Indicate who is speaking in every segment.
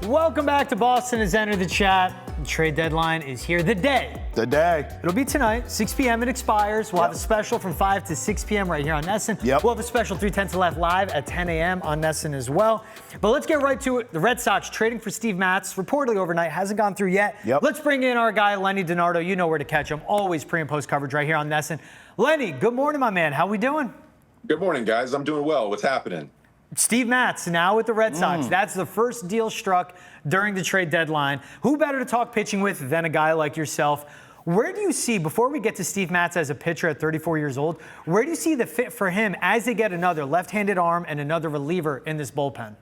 Speaker 1: Welcome back to Boston has entered the chat. The trade deadline is here. The day.
Speaker 2: It'll be tonight,
Speaker 1: 6 p.m. It expires. We'll have a special from 5 to 6 p.m. right here on NESN. We'll have a special 3:10 to left live at 10 a.m. on NESN as well. But let's get right to it. The Red Sox trading for Steve Matz, reportedly overnight, hasn't gone through yet. Let's bring in our guy, Lenny DiNardo. You know where to catch him. Always pre and post coverage right here on NESN. Lenny, good morning, my man. How we doing?
Speaker 3: Good morning, guys. I'm doing well. What's happening?
Speaker 1: Steve Matz now with the Red Sox. That's the first deal struck during the trade deadline. Who better to talk pitching with than a guy like yourself? Where do you see, before we get to Steve Matz as a pitcher at 34 years old, where do you see the fit for him as they get another left-handed arm and another reliever in this bullpen?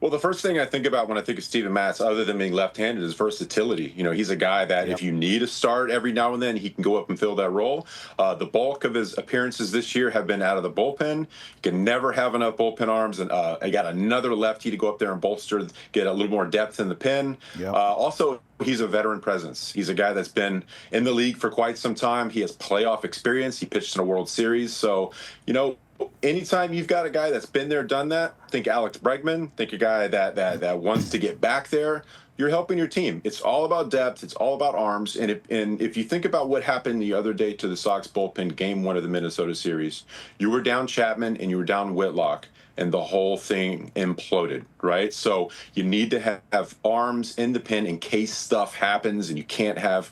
Speaker 3: Well, the first thing I think about when I think of Steven Matz, other than being left-handed, is versatility. You know, he's a guy that if you need a start every now and then, he can go up and fill that role. The bulk of his appearances this year have been out of the bullpen. You can never have enough bullpen arms, and I got another lefty to go up there and bolster, get a little more depth in the pen. Also, he's a veteran presence. He's a guy that's been in the league for quite some time. He has playoff experience. He pitched in a World Series. So, you know, anytime you've got a guy that's been there, done that, think Alex Bregman, think a guy that wants to get back there, you're helping your team. It's all about depth. It's all about arms. And if you think about what happened the other day to the Sox bullpen, game one of the Minnesota series, you were down Chapman and you were down Whitlock, and the whole thing imploded, right? So you need to have arms in the pen in case stuff happens, and you can't have,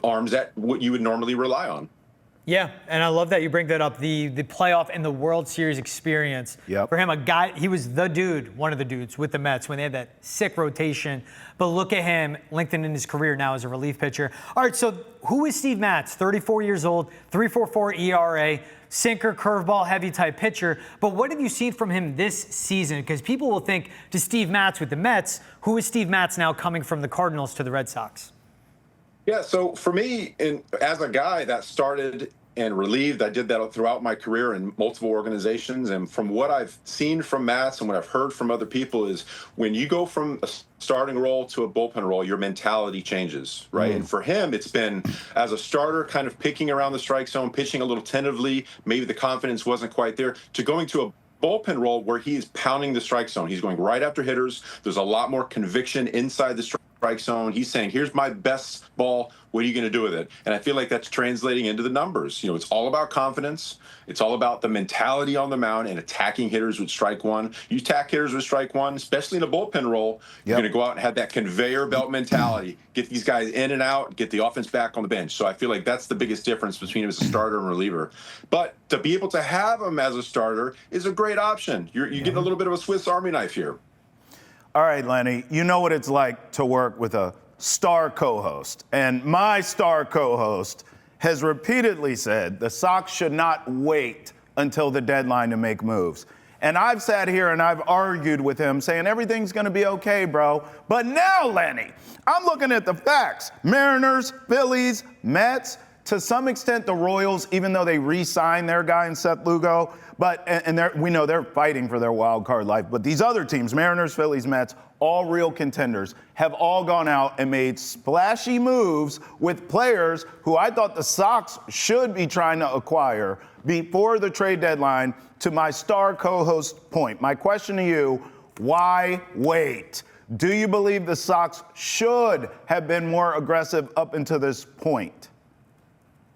Speaker 3: arms that what you would normally rely on.
Speaker 1: Yeah, and I love that you bring that up, the playoff and the World Series experience. For him, a guy, he was the dude, one of the dudes with the Mets when they had that sick rotation. But look at him lengthening his career now as a relief pitcher. All right, so who is Steve Matz? 34 years old, 3.44 ERA, sinker, curveball, heavy type pitcher. But what have you seen from him this season? Because people will think to Steve Matz with the Mets, who is Steve Matz now coming from the Cardinals to the Red Sox?
Speaker 3: Yeah, so for me, as a guy that started and relieved, I did that throughout my career in multiple organizations. And from what I've seen from Matz and what I've heard from other people is when you go from a starting role to a bullpen role, your mentality changes, right? And for him, it's been as a starter, kind of picking around the strike zone, pitching a little tentatively, maybe the confidence wasn't quite there, to going to a bullpen role where he is pounding the strike zone. He's going right after hitters. There's a lot more conviction inside the strike zone. He's saying, here's my best ball. What are you going to do with it? And I feel like that's translating into the numbers. You know, it's all about confidence. It's all about the mentality on the mound and attacking hitters with strike one. You attack hitters with strike one, especially in a bullpen role, you're going to go out and have that conveyor belt mentality, get these guys in and out, get the offense back on the bench. So I feel like that's the biggest difference between him as a starter and reliever. But to be able to have him as a starter is a great option. You're getting a little bit of a Swiss Army knife here.
Speaker 2: All right, Lenny, you know what it's like to work with a star co-host. And my star co-host has repeatedly said the Sox should not wait until the deadline to make moves. And I've sat here and I've argued with him saying everything's going to be okay, bro. But now, Lenny, I'm looking at the facts. Mariners, Phillies, Mets, to some extent the Royals, even though they re-signed their guy in Seth Lugo. But we know they're fighting for their wild card life. But these other teams, Mariners, Phillies, Mets, all real contenders, have all gone out and made splashy moves with players who I thought the Sox should be trying to acquire before the trade deadline. To my star co-host point, my question to you, why wait? Do you believe the Sox should have been more aggressive up until this point?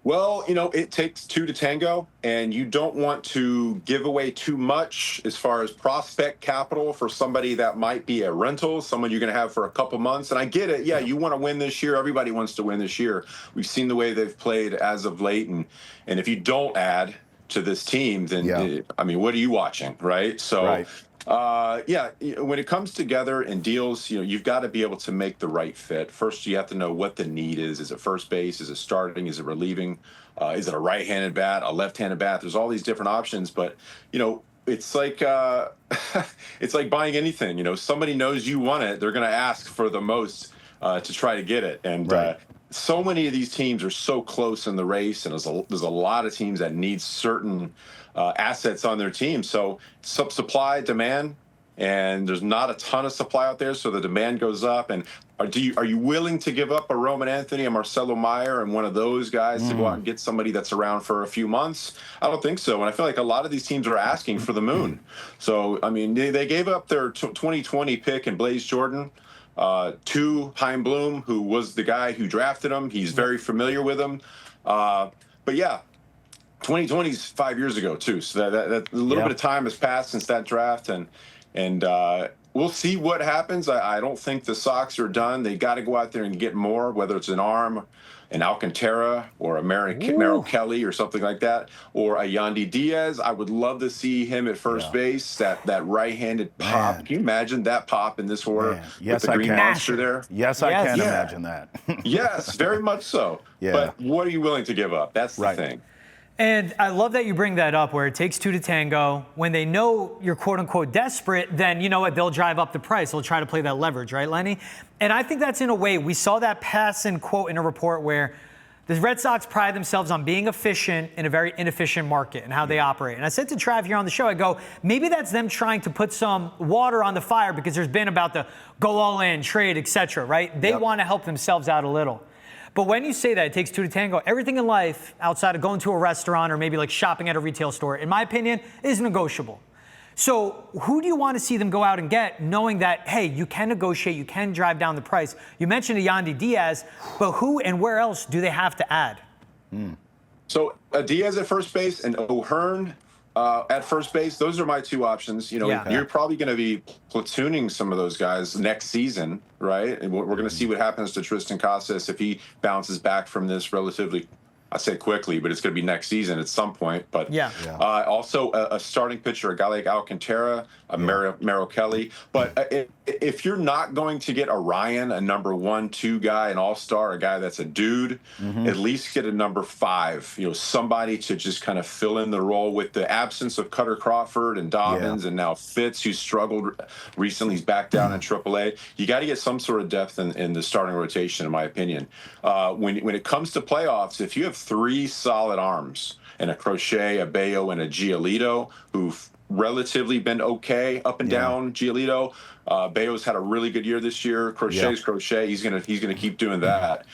Speaker 3: Well, you know, it takes two to tango, and you don't want to give away too much as far as prospect capital for somebody that might be a rental, someone you're going to have for a couple months. And I get it. Yeah, you want to win this year. Everybody wants to win this year. We've seen the way they've played as of late. And if you don't add to this team, then, I mean, what are you watching, right? So, when it comes together in deals, you know, you've got to be able to make the right fit. First, you have to know what the need is. Is it first base? Is it starting? Is it relieving? Is it a right-handed bat, a left-handed bat? There's all these different options, but, you know, it's like it's like buying anything. You know, somebody knows you want it. They're going to ask for the most to try to get it. And so many of these teams are so close in the race, and there's a lot of teams that need certain assets on their team. So supply, demand, and there's not a ton of supply out there, so the demand goes up. And are you willing to give up a Roman Anthony, a Marcelo Meyer, and one of those guys to go out and get somebody that's around for a few months? I don't think so. And I feel like a lot of these teams are asking for the moon. So, I mean, they gave up their 2020 pick in Blaze Jordan to Chaim Bloom, who was the guy who drafted him. He's very familiar with him. But yeah, 2020 is 5 years ago too. So that a little bit of time has passed since that draft, and we'll see what happens. I don't think the Sox are done. They got to go out there and get more, whether it's an arm, an Alcantara, or a Merrill Kelly, or something like that, or a Yandy Diaz. I would love to see him at first base. That right-handed pop. Can you imagine that pop in this order with the green monster there?
Speaker 2: Yes, I can imagine that.
Speaker 3: Yes, very much so.
Speaker 2: Yeah.
Speaker 3: But what are you willing to give up? That's the thing.
Speaker 1: And I love that you bring that up, where it takes two to tango. When they know you're quote-unquote desperate, then you know what? They'll drive up the price. They'll try to play that leverage, right, Lenny? And I think that's, in a way, we saw that pass and quote in a report where the Red Sox pride themselves on being efficient in a very inefficient market and how they operate. And I said to Trav here on the show, I go, maybe that's them trying to put some water on the fire, because there's been about the go all in, trade, etc., right? They want to help themselves out a little. But when you say that it takes two to tango, everything in life outside of going to a restaurant or maybe like shopping at a retail store, in my opinion, is negotiable. So who do you want to see them go out and get, knowing that, hey, you can negotiate, you can drive down the price? You mentioned a Yandy Diaz, but who and where else do they have to add?
Speaker 3: So Diaz at first base and O'Hearn at first base, those are my two options. You know, you're probably going to be platooning some of those guys next season, right? And we're going to see what happens to Tristan Casas if he bounces back from this relatively, I say quickly, but it's going to be next season at some point. But also a starting pitcher, a guy like Alcantara, a Merrill Kelly. But if you're not going to get a Ryan, a number 1, 2 guy, an all-star, a guy that's a dude, at least get a number 5. You know, somebody to just kind of fill in the role with the absence of Cutter Crawford and Dobbins and now Fitz, who struggled recently. He's back down in AAA. You got to get some sort of depth in the starting rotation, in my opinion. When it comes to playoffs, if you have 3 solid arms and a Crochet, a Bayo, and a Giolito, who've relatively been okay up and down. Giolito, Bayo's had a really good year this year. Crochet's Crochet. He's gonna keep doing that.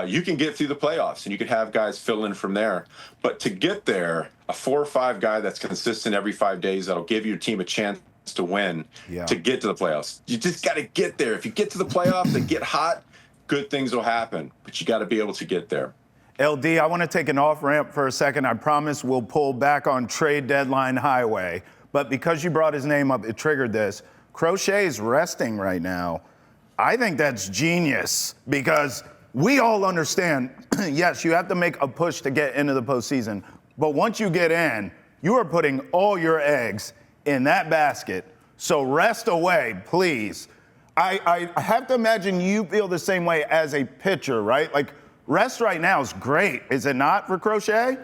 Speaker 3: You can get through the playoffs and you can have guys fill in from there. But to get there, a 4 or 5 guy that's consistent every 5 days, that'll give your team a chance to win, to get to the playoffs. You just got to get there. If you get to the playoffs and get hot, good things will happen. But you got to be able to get there.
Speaker 2: LD, I want to take an off-ramp for a second. I promise we'll pull back on trade deadline highway. But because you brought his name up, it triggered this. Crochet's resting right now. I think that's genius, because we all understand, yes, you have to make a push to get into the postseason. But once you get in, you are putting all your eggs in that basket. So rest away, please. I have to imagine you feel the same way as a pitcher, right? Like, rest right now is great, is it not, for Crochet?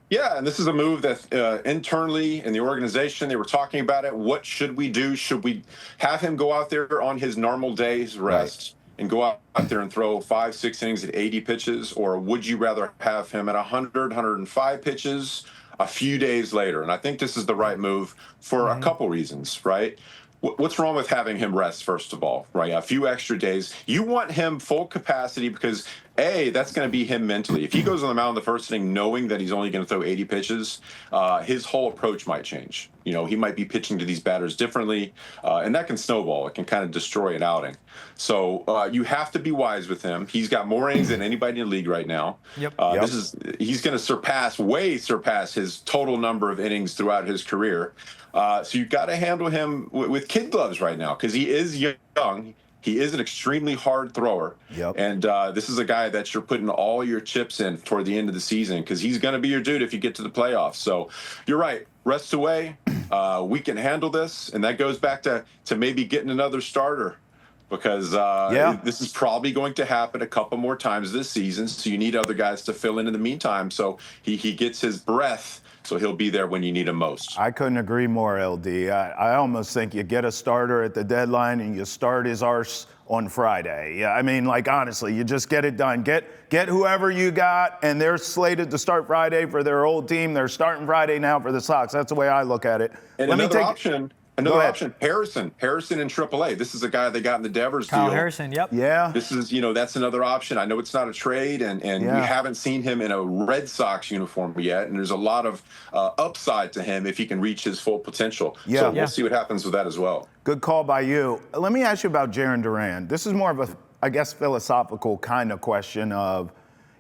Speaker 3: Yeah, and this is a move that internally in the organization, they were talking about it. What should we do? Should we have him go out there on his normal day's rest and go out there and throw 5-6 innings at 80 pitches? Or would you rather have him at 100, 105 pitches a few days later? And I think this is the right move for a couple reasons, right? What's wrong with having him rest, first of all, right? A few extra days. You want him full capacity because, A, that's going to be him mentally. If he goes on the mound in the first inning knowing that he's only going to throw 80 pitches, his whole approach might change. You know, he might be pitching to these batters differently, and that can snowball. It can kind of destroy an outing. So you have to be wise with him. He's got more innings than anybody in the league right now. He's going to way surpass his total number of innings throughout his career. So you've got to handle him with kid gloves right now, because he is young. He is an extremely hard thrower. And this is a guy that you're putting all your chips in toward the end of the season, because he's going to be your dude if you get to the playoffs. So you're right. Rest away. We can handle this. And that goes back to maybe getting another starter, because this is probably going to happen a couple more times this season. So you need other guys to fill in the meantime. So he gets his breath. So he'll be there when you need him most.
Speaker 2: I couldn't agree more, LD. I almost think you get a starter at the deadline and you start his arse on Friday. Yeah, I mean, like, honestly, you just get it done. Get whoever you got, and they're slated to start Friday for their old team. They're starting Friday now for the Sox. That's the way I look at it.
Speaker 3: And another option Another option, Harrison in AAA. This is a guy they got in the Devers
Speaker 1: Kyle
Speaker 3: deal.
Speaker 1: Harrison, yep.
Speaker 2: Yeah.
Speaker 3: This is, that's another option. I know it's not a trade, and we haven't seen him in a Red Sox uniform yet, and there's a lot of upside to him if he can reach his full potential.
Speaker 2: Yeah.
Speaker 3: So we'll see what happens with that as well.
Speaker 2: Good call by you. Let me ask you about Jarren Duran. This is more of a, I guess, philosophical kind of question of,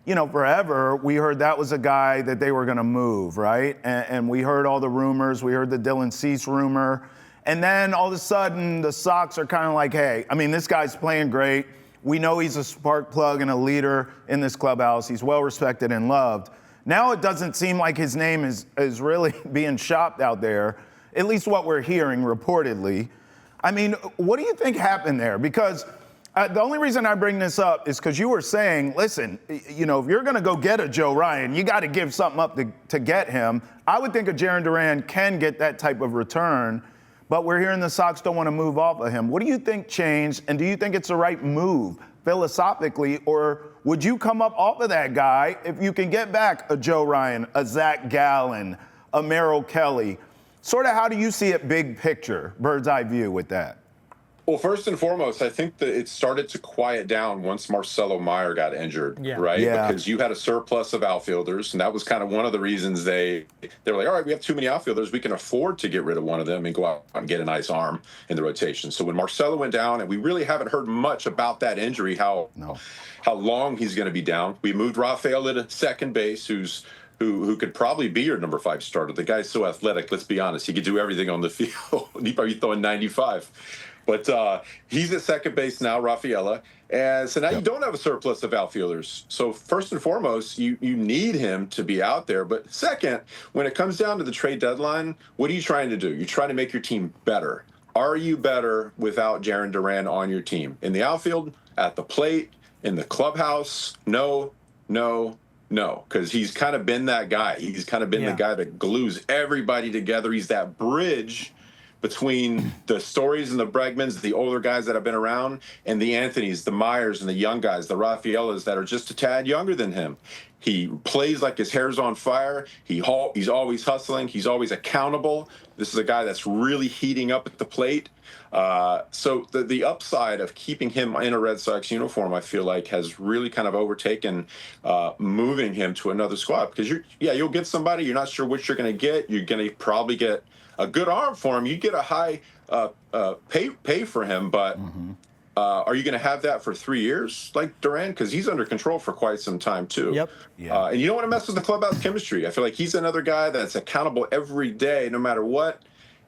Speaker 2: forever we heard that was a guy that they were going to move, right? And we heard all the rumors. We heard the Dylan Cease rumor. And then all of a sudden, the Sox are kind of like, hey, this guy's playing great. We know he's a spark plug and a leader in this clubhouse. He's well respected and loved. Now it doesn't seem like his name is really being shopped out there, at least what we're hearing reportedly. What do you think happened there? Because the only reason I bring this up is because you were saying, listen, if you're going to go get a Joe Ryan, you got to give something up to get him. I would think a Jarren Duran can get that type of return. But we're hearing the Sox don't want to move off of him. What do you think changed, and do you think it's the right move philosophically, or would you come up off of that guy if you can get back a Joe Ryan, a Zach Gallen, a Merrill Kelly? Sort of how do you see it big picture, bird's eye view with that?
Speaker 3: Well, first and foremost, I think that it started to quiet down once Marcelo Meyer got injured, right?
Speaker 2: Yeah.
Speaker 3: Because you had a surplus of outfielders, and that was kind of one of the reasons they were like, all right, we have too many outfielders. We can afford to get rid of one of them and go out and get a nice arm in the rotation. So when Marcelo went down, and we really haven't heard much about that injury, how long he's going to be down. We moved Rafaela to second base, who could probably be your number 5 starter. The guy's so athletic, let's be honest. He could do everything on the field. He'd probably throwing 95. But he's at second base now, Rafaela. And so now you don't have a surplus of outfielders. So first and foremost, you need him to be out there. But second, when it comes down to the trade deadline, what are you trying to do? You're trying to make your team better. Are you better without Jarren Duran on your team? In the outfield, at the plate, in the clubhouse? No. Because he's kind of been that guy. He's kind of been the guy that glues everybody together. He's that bridge between the Stories and the Bregmans, the older guys that have been around, and the Anthonys, the Myers, and the young guys, the Rafaelas that are just a tad younger than him. He plays like his hair's on fire. He's always hustling. He's always accountable. This is a guy that's really heating up at the plate. So the upside of keeping him in a Red Sox uniform, I feel like, has really kind of overtaken moving him to another squad. Because you'll get somebody. You're not sure what you're going to get. You're going to probably get a good arm for him. You get a high pay for him, but are you going to have that for 3 years like Duran? Because he's under control for quite some time too.
Speaker 1: Yep.
Speaker 3: And you don't want to mess with the clubhouse chemistry. I feel like he's another guy that's accountable every day, no matter what.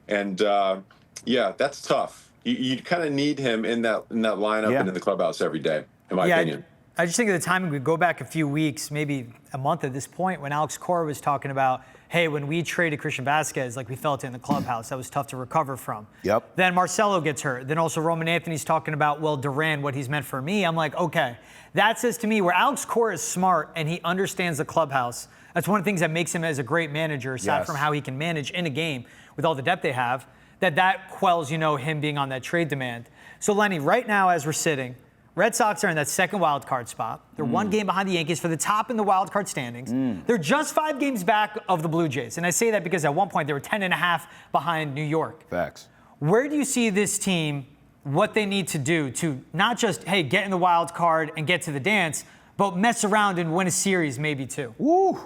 Speaker 3: And that's tough. You kind of need him in that lineup and in the clubhouse every day, in my opinion.
Speaker 1: I just think at the time, we go back a few weeks, maybe a month at this point, when Alex Cora was talking about, hey, when we traded Christian Vasquez, we felt it in the clubhouse. That was tough to recover from.
Speaker 2: Yep.
Speaker 1: Then Marcelo gets hurt. Then also Roman Anthony's talking about, well, Duran, what he's meant for me. I'm like, okay. That says to me, where Alex Cora is smart and he understands the clubhouse, that's one of the things that makes him as a great manager, aside from how he can manage in a game with all the depth they have, that quells, him being on that trade demand. So, Lenny, right now as we're sitting, Red Sox are in that second wild card spot. They're one game behind the Yankees for the top in the wild card standings. They're just 5 games back of the Blue Jays. And I say that because at one point they were 10.5 behind New York.
Speaker 2: Facts.
Speaker 1: Where do you see this team, what they need to do to not just, hey, get in the wild card and get to the dance, but mess around and win a series maybe too?
Speaker 2: Woo!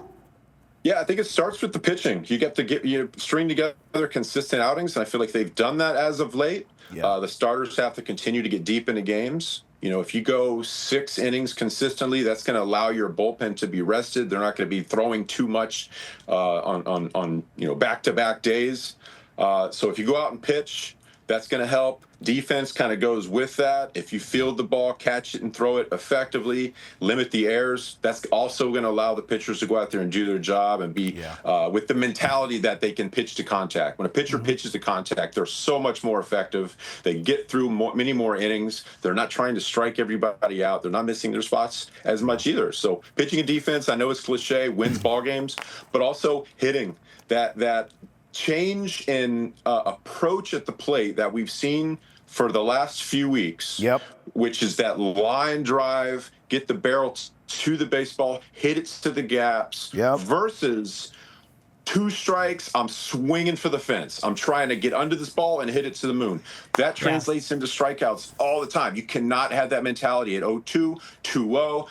Speaker 3: Yeah, I think it starts with the pitching. You get to string together consistent outings, and I feel like they've done that as of late. The starters have to continue to get deep into games. If you go 6 innings consistently, that's going to allow your bullpen to be rested. They're not going to be throwing too much on back-to-back days. So if you go out and pitch, that's going to help. Defense kind of goes with that. If you field the ball, catch it and throw it effectively, limit the errors, that's also going to allow the pitchers to go out there and do their job and be with the mentality that they can pitch to contact. When a pitcher pitches to contact, they're so much more effective. They get through many more innings. They're not trying to strike everybody out. They're not missing their spots as much either. So pitching and defense, I know it's cliche, wins ball games, but also hitting that change in approach at the plate that we've seen for the last few weeks, which is that line drive, get the barrel to the baseball, hit it to the gaps, versus 2 strikes, I'm swinging for the fence. I'm trying to get under this ball and hit it to the moon. That translates into strikeouts all the time. You cannot have that mentality at 0-2, 2-0.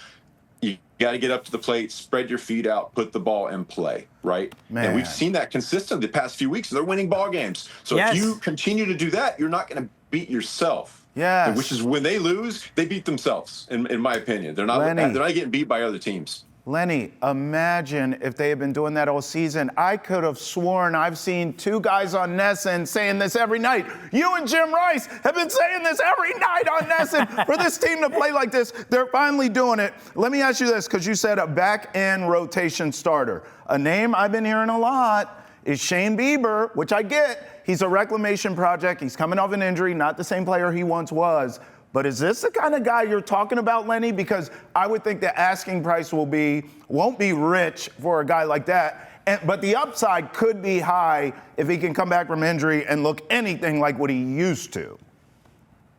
Speaker 3: You got to get up to the plate, spread your feet out, put the ball in play, right?
Speaker 2: Man.
Speaker 3: And we've seen that consistently the past few weeks. They're winning ball games. So if you continue to do that, you're not going to beat yourself.
Speaker 2: Yes.
Speaker 3: Which is when they lose, they beat themselves, in my opinion. They're not getting beat by other teams.
Speaker 2: Lenny, imagine if they had been doing that all season. I could have sworn I've seen 2 guys on NESN saying this every night. You and Jim Rice have been saying this every night on NESN for this team to play like this. They're finally doing it. Let me ask you this, because you said a back-end rotation starter. A name I've been hearing a lot is Shane Bieber, which I get. He's a reclamation project. He's coming off an injury, not the same player he once was. But is this the kind of guy you're talking about, Lenny? Because I would think the asking price won't be rich for a guy like that. But the upside could be high if he can come back from injury and look anything like what he used to.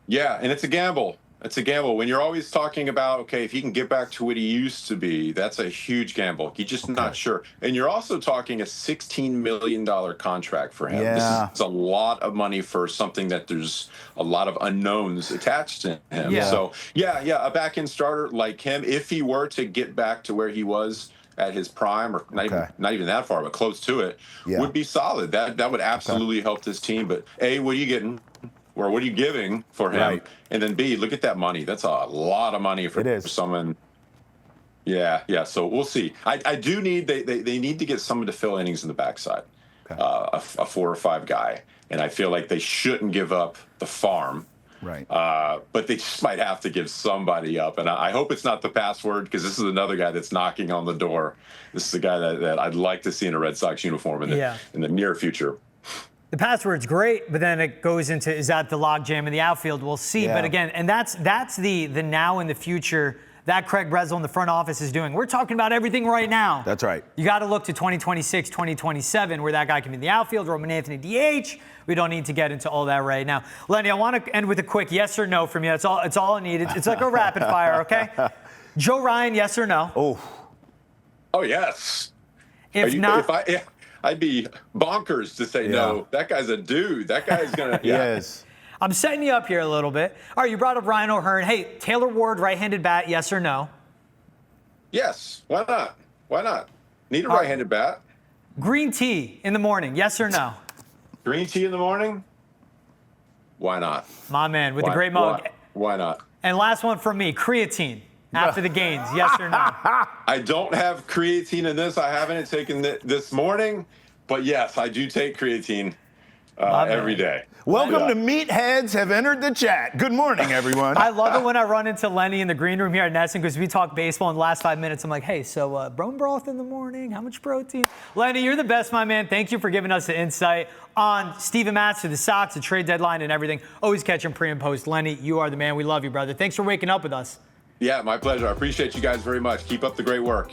Speaker 3: Yeah, and it's a gamble. It's a gamble. When you're always talking about, okay, if he can get back to what he used to be, that's a huge gamble. You're just not sure. And you're also talking a $16 million contract for him.
Speaker 2: Yeah.
Speaker 3: This is a lot of money for something that there's a lot of unknowns attached to him.
Speaker 1: Yeah.
Speaker 3: So, a back-end starter like him, if he were to get back to where he was at his prime, or not even that far, but close to it, would be solid. That would absolutely help this team. But A, what are you getting? Or what are you giving for him?
Speaker 2: Right.
Speaker 3: And then B, look at that money. That's a lot of money for someone. Yeah. So we'll see. I do need they need to get someone to fill innings in the backside, a 4 or 5 guy. And I feel like they shouldn't give up the farm.
Speaker 2: Right.
Speaker 3: But they just might have to give somebody up. And I hope it's not the password, because this is another guy that's knocking on the door. This is the guy that I'd like to see in a Red Sox uniform in the near future.
Speaker 1: The password's great, but then it goes into, is that the logjam in the outfield? We'll see.
Speaker 2: Yeah.
Speaker 1: But again, and that's the now and the future that Craig Breslow in the front office is doing. We're talking about everything right now.
Speaker 2: That's right.
Speaker 1: You got to look to 2026, 2027, where that guy can be in the outfield, Roman Anthony DH. We don't need to get into all that right now. Lenny, I want to end with a quick yes or no from you. It's all I need. It's like a rapid fire, okay? Joe Ryan, yes or no?
Speaker 3: Oh, yes.
Speaker 1: If not...
Speaker 3: I'd be bonkers to say no. That guy's a dude. That guy's going to...
Speaker 2: Yes.
Speaker 1: I'm setting you up here a little bit. All right, you brought up Ryan O'Hearn. Hey, Taylor Ward, right-handed bat, yes or no?
Speaker 3: Yes. Why not? Why not? Need a right-handed bat.
Speaker 1: Green tea in the morning, yes or no?
Speaker 3: Green tea in the morning? Why not?
Speaker 1: My man, with the great mug.
Speaker 3: Why not?
Speaker 1: And last one from me, creatine after the gains, yes or no?
Speaker 3: I don't have creatine in this. I haven't taken it this morning. But yes, I do take creatine every day.
Speaker 2: Welcome to Meatheads have entered the chat. Good morning, everyone.
Speaker 1: I love it when I run into Lenny in the green room here at NESN, because we talk baseball in the last 5 minutes. I'm like, hey, so bone broth in the morning, how much protein? Lenny, you're the best, my man. Thank you for giving us the insight on Steven Matz, to the Sox, the trade deadline, and everything. Always catch him pre and post. Lenny, you are the man. We love you, brother. Thanks for waking up with us.
Speaker 3: Yeah, my pleasure. I appreciate you guys very much. Keep up the great work.